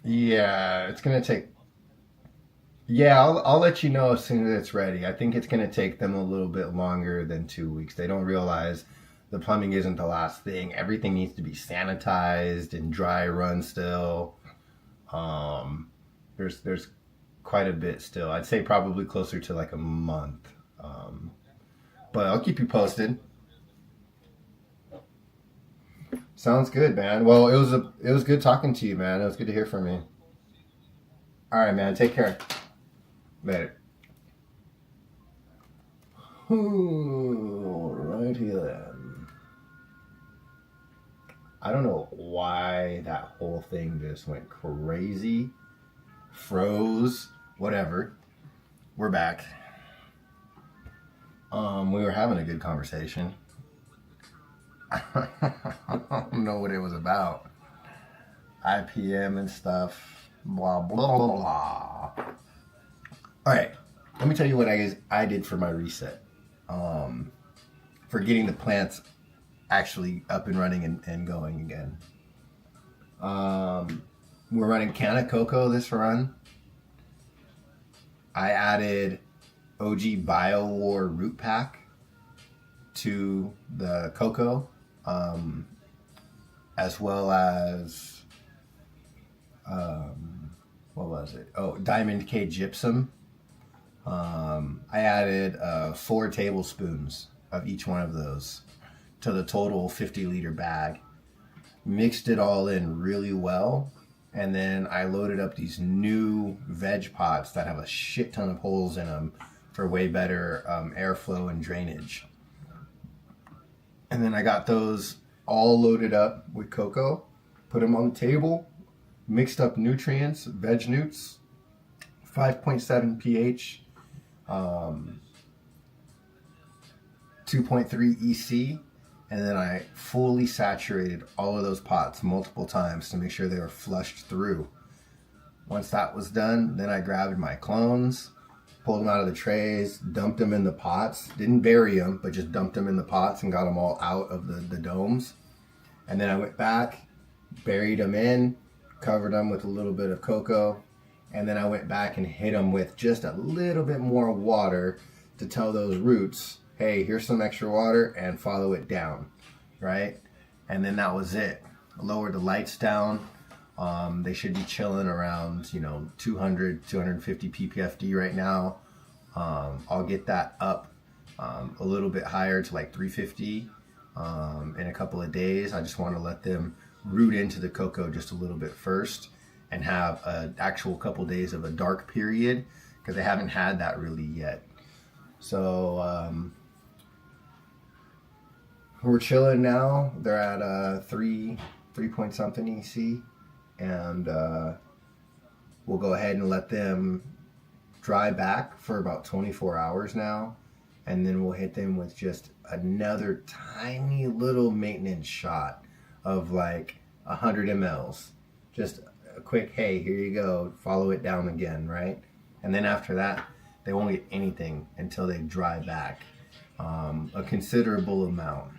Yeah, it's gonna take. Yeah, I'll let you know as soon as it's ready. I think it's gonna take them a little bit longer than 2 weeks. They don't realize the plumbing isn't the last thing. Everything needs to be sanitized and dry run still. Um, there's quite a bit still. I'd say probably closer to like a month. Um, but I'll keep you posted. Sounds good, man. Well, it was good talking to you, man. It was good to hear from you. All right, man. Take care. Later. Righty then. I don't know why that whole thing just went crazy, froze, whatever. We're back. We were having a good conversation. I don't know what it was about. IPM and stuff. Blah blah blah blah. All right, let me tell you what I did for my reset. Um, for getting the plants actually up and running and going again. We're running Canna Coco this run. I added OG BioWar root pack to the cocoa, um, as well as what was it? Oh, Diamond K gypsum. I added 4 tablespoons of each one of those to the total 50-liter bag. Mixed it all in really well, and then I loaded up these new veg pots that have a shit ton of holes in them for way better airflow and drainage. And then I got those all loaded up with cocoa, put them on the table, mixed up nutrients, veg newts, 5.7 pH, 2.3 EC, and then I fully saturated all of those pots multiple times to make sure they were flushed through. Once that was done, then I grabbed my clones, pulled them out of the trays, dumped them in the pots. Didn't bury them, but just dumped them in the pots and got them all out of the domes. And then I went back, buried them in, covered them with a little bit of cocoa, and then I went back and hit them with just a little bit more water to tell those roots, hey, here's some extra water, and follow it down, right? And then that was it. I lowered the lights down. They should be chilling around, 200, 250 ppfd right now. I'll get that up a little bit higher to like 350 in a couple of days. I just want to let them root into the cocoa just a little bit first and have an actual couple days of a dark period because they haven't had that really yet. So we're chilling now. They're at 3 point something EC, and we'll go ahead and let them dry back for about 24 hours now, and then we'll hit them with just another tiny little maintenance shot of like 100 mLs. Just a quick, hey, here you go, follow it down again, right? And then after that, they won't get anything until they dry back a considerable amount.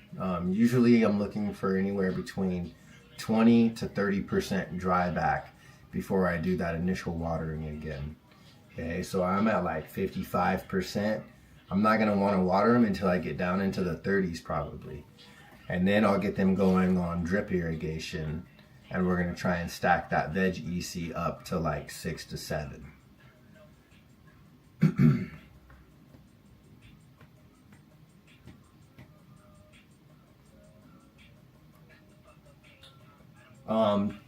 Usually I'm looking for anywhere between 20 to 30% dry back before I do that initial watering again. Okay, so I'm at like 55%. I'm not gonna wanna water them until I get down into the 30s probably. And then I'll get them going on drip irrigation, and we're gonna try and stack that veg EC up to like 6 to 7.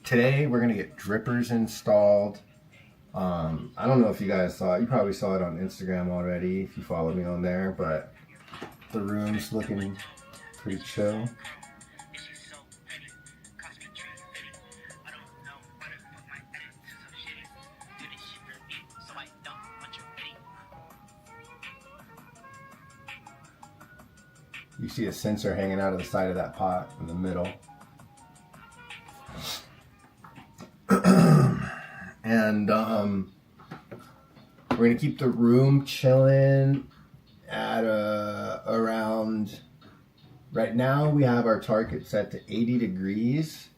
Today we're gonna get drippers installed. I don't know if you guys saw it. You probably saw it on Instagram already if you follow me on there, but the room's looking pretty chill. You see a sensor hanging out of the side of that pot in the middle. And we're gonna keep the room chilling at around, right now we have our target set to 80 degrees.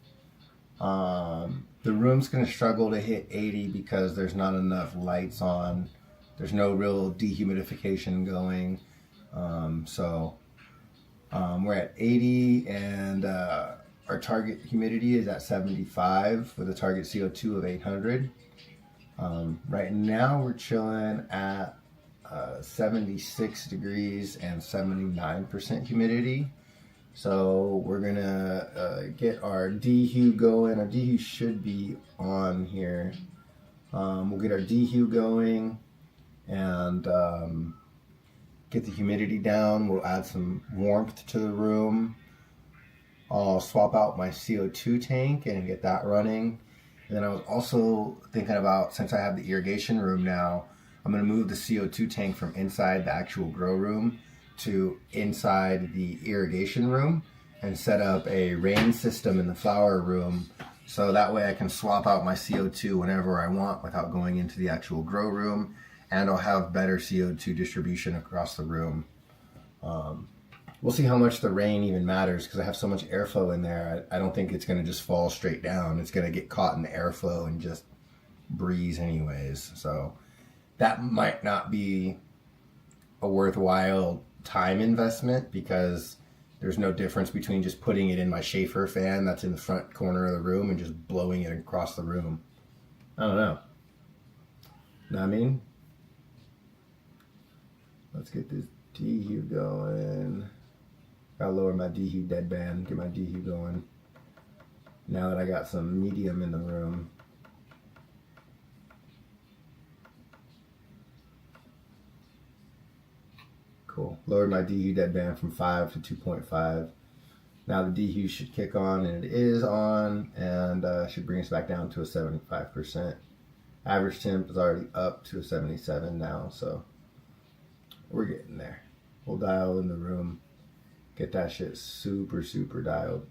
The room's going to struggle to hit 80 because there's not enough lights on. There's no real dehumidification going. We're at 80 and our target humidity is at 75 with a target CO2 of 800. Right now we're chilling at 76 degrees and 79% humidity. So we're gonna get our dehue going. Our dehue should be on here. We'll get our dehue going and get the humidity down. We'll add some warmth to the room. I'll swap out my CO2 tank and get that running. And then I was also thinking about, since I have the irrigation room now, I'm going to move the CO2 tank from inside the actual grow room to inside the irrigation room and set up a rain system in the flower room. So that way I can swap out my CO2 whenever I want without going into the actual grow room, and I'll have better CO2 distribution across the room. We'll see how much the rain even matters because I have so much airflow in there. I don't think it's going to just fall straight down. It's going to get caught in the airflow and just breeze anyways. So that might not be a worthwhile time investment because there's no difference between just putting it in my Schaefer fan that's in the front corner of the room and just blowing it across the room. I don't know. Know what I mean? Let's get this dehue going. Gotta lower my dehue deadband, get my dehue going. Now that I got some medium in the room. Cool. Lowered my dehue deadband from 5 to 2.5. Now the dehue should kick on, and it is on, and should bring us back down to a 75%. Average temp is already up to a 77 now, so we're getting there. We'll dial in the room. Get that shit super, super dialed.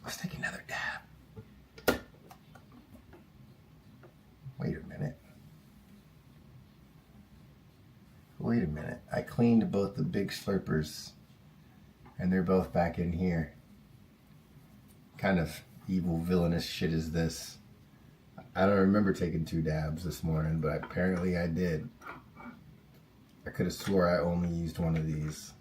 Let's take another dab. Wait a minute. Wait a minute. I cleaned both the big slurpers and they're both back in here. Kind of evil, villainous shit is this? I don't remember taking 2 dabs this morning, but apparently I did. I could have swore I only used one of these.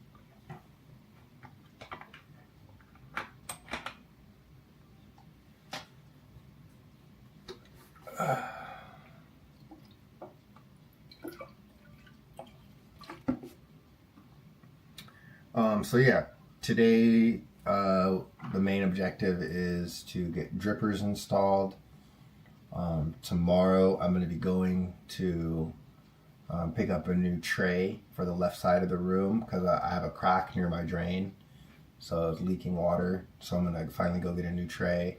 So yeah, today the main objective is to get drippers installed. Tomorrow I'm going to be going to pick up a new tray for the left side of the room because I have a crack near my drain, so it's leaking water. So I'm going to finally go get a new tray.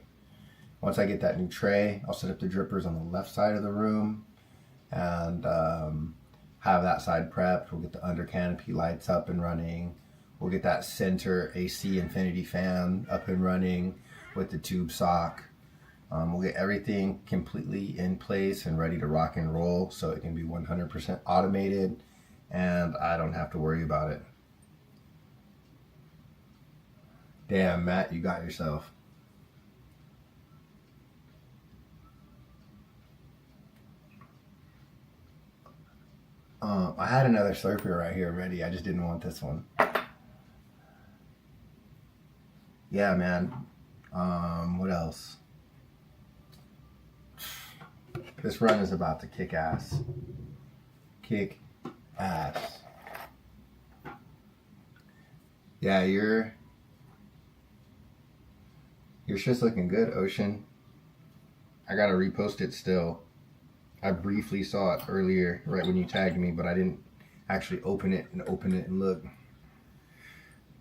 Once I get that new tray, I'll set up the drippers on the left side of the room and have that side prepped. We'll get the under canopy lights up and running. We'll get that center AC infinity fan up and running with the tube sock. We'll get everything completely in place and ready to rock and roll so it can be 100% automated and I don't have to worry about it. Damn, Matt, you got yourself. I had another Slurpee right here ready. I just didn't want this one. Yeah, man. What else? This run is about to kick ass. Kick ass. Yeah, your shit's looking good, Ocean. I gotta repost it still. I briefly saw it earlier, right when you tagged me, but I didn't actually open it and look.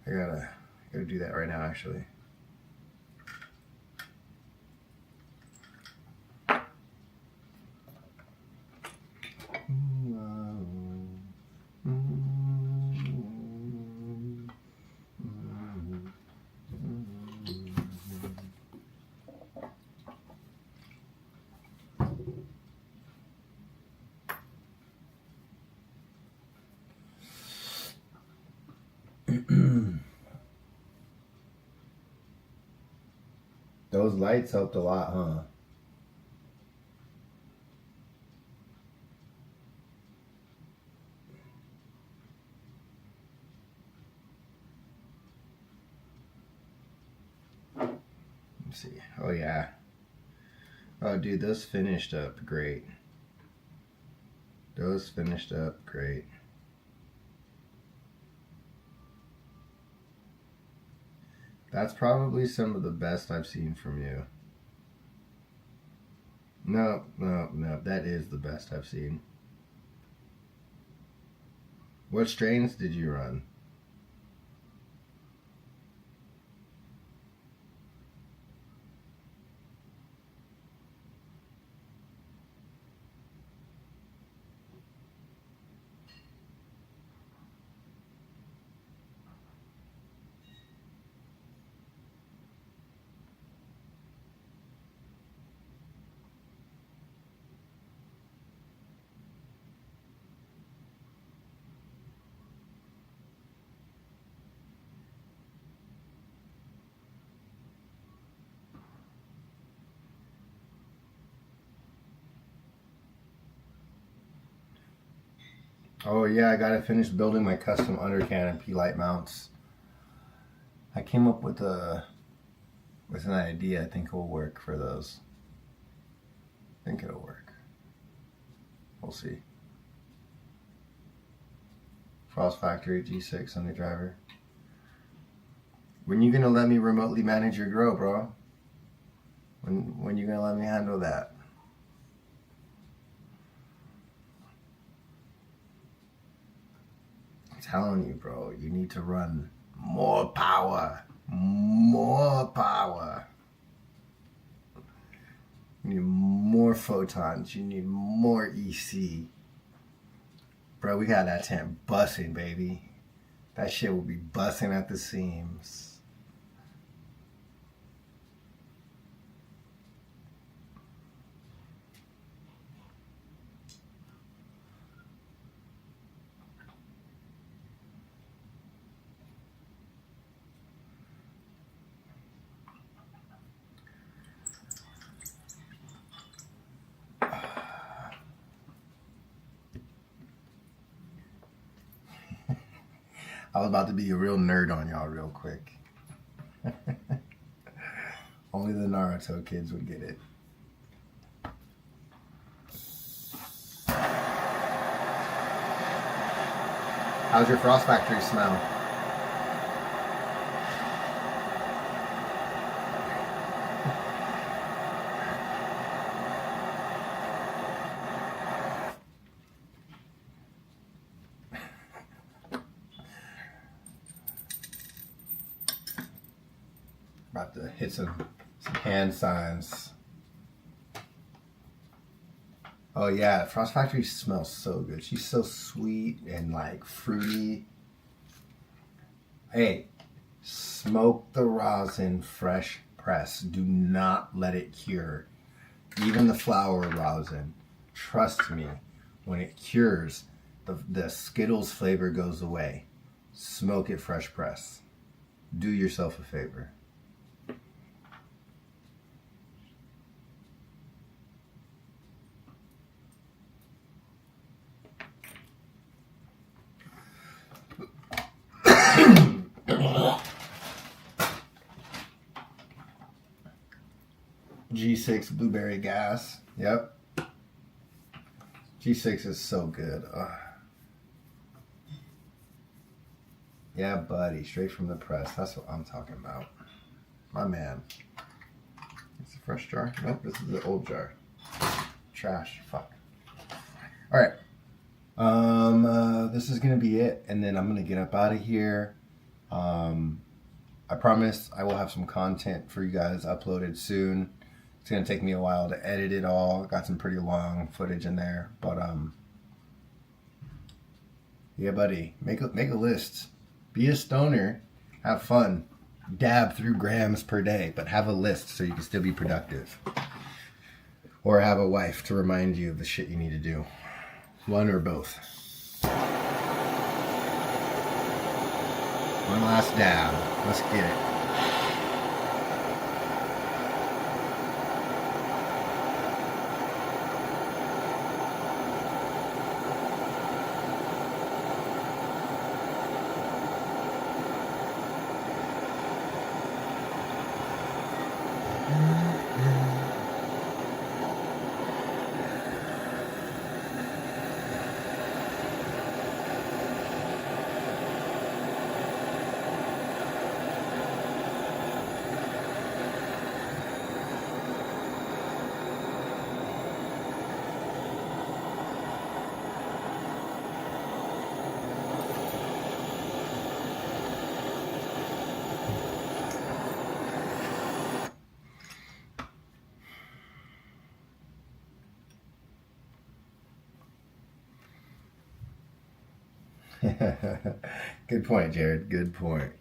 I gotta do that right now, actually. Those lights helped a lot, huh? Let's see. Oh yeah. Oh dude, those finished up great. Those finished up great. That's probably some of the best I've seen from you. No, no, no. That is the best I've seen. What strains did you run? Oh yeah, I gotta finish building my custom under canopy light mounts. I came up with an idea I think will work for those. I think it'll work. We'll see. Frost Factory G6 under driver. When you gonna let me remotely manage your grow, bro? When you gonna let me handle that? I'm telling you, bro, you need to run more power. More power. You need more photons. You need more EC. Bro, we got that tent busting, baby. That shit will be busting at the seams. I was about to be a real nerd on y'all real quick. Only the Naruto kids would get it. How's your Frost Factory smell? About to hit some hand signs. Oh yeah, Frost Factory smells so good. She's so sweet and like fruity. Hey, smoke the rosin fresh press. Do not let it cure. Even the flower rosin. Trust me, when it cures, the Skittles flavor goes away. Smoke it fresh press. Do yourself a favor. G6 blueberry gas. Yep. G6 is so good. Ugh. Yeah, buddy. Straight from the press. That's what I'm talking about. My man. It's a fresh jar? Nope, this is the old jar. Trash. Fuck. Alright. This is gonna be it. And then I'm gonna get up out of here. I promise I will have some content for you guys uploaded soon. It's gonna take me a while to edit it all. Got some pretty long footage in there, but yeah, buddy, make a list. Be a stoner, have fun, dab through grams per day, but have a list so you can still be productive. Or have a wife to remind you of the shit you need to do. One or both. One last dab. Let's get it. Good point, Jared. Good point.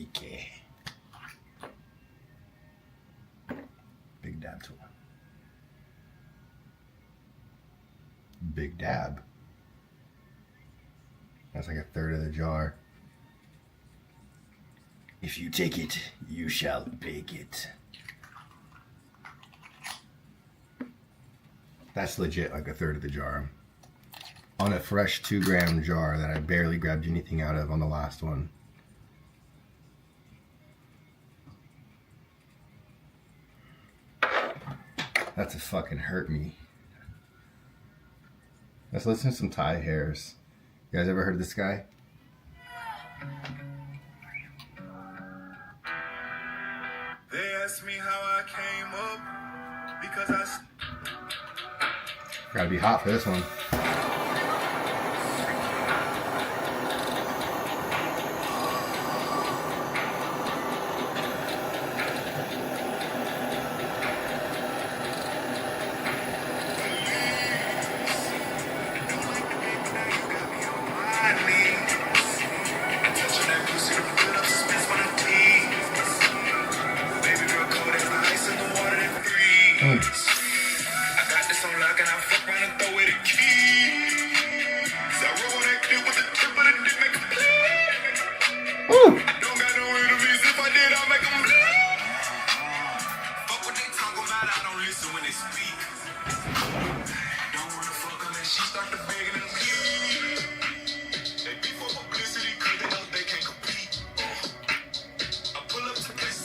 Ike. Big dab tool. Big dab. That's like a third of the jar. If you take it, you shall bake it. That's legit like a third of the jar. On a fresh 2-gram jar that I barely grabbed anything out of on the last one. That's a fucking hurt me. Let's listen to some Ty Harris. You guys ever heard of this guy? They asked me how I came up because I Gotta be hot for this one.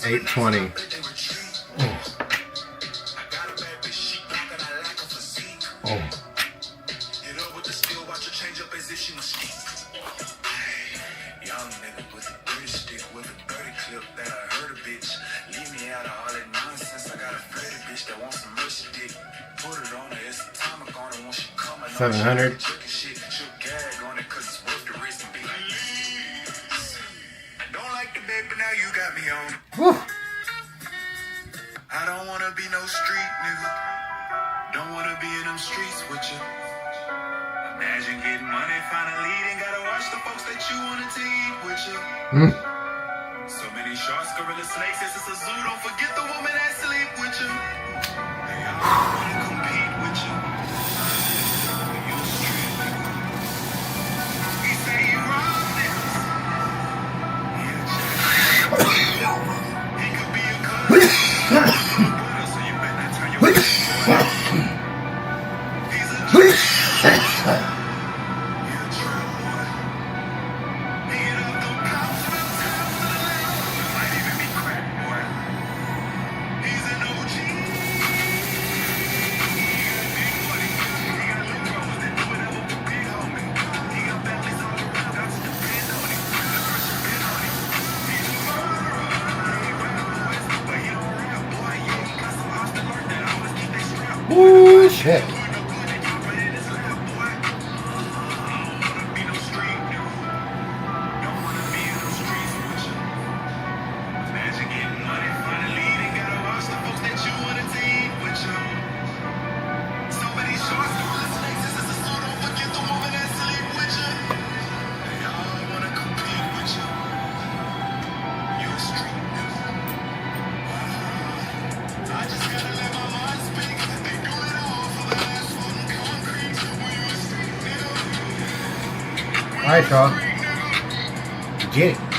$8.20. Oh. Young nigga with a dirty stick with a dirty clip that I heard a bitch. Leave me out of all that nonsense. I got a pretty bitch that wants some mercy dick. Put it on her, it's atomic on it when she come. 700. She'll gag on it cause it's worth the risk and be like, I don't like the bed, but now you got me on. Woo. I don't wanna be no street nigga. Don't wanna be in them streets with you. Imagine getting money, find a lead, and gotta watch the folks that you wanted to eat with you. So many sharks, gorilla snakes, this is a zoo. Don't forget the woman that sleep with you. They all wanna compete with you. You a street nigga. He say you rob niggas. He could be a cousin. So you better not turn your back. He's a Ooh, shit. All right, y'all. Get it.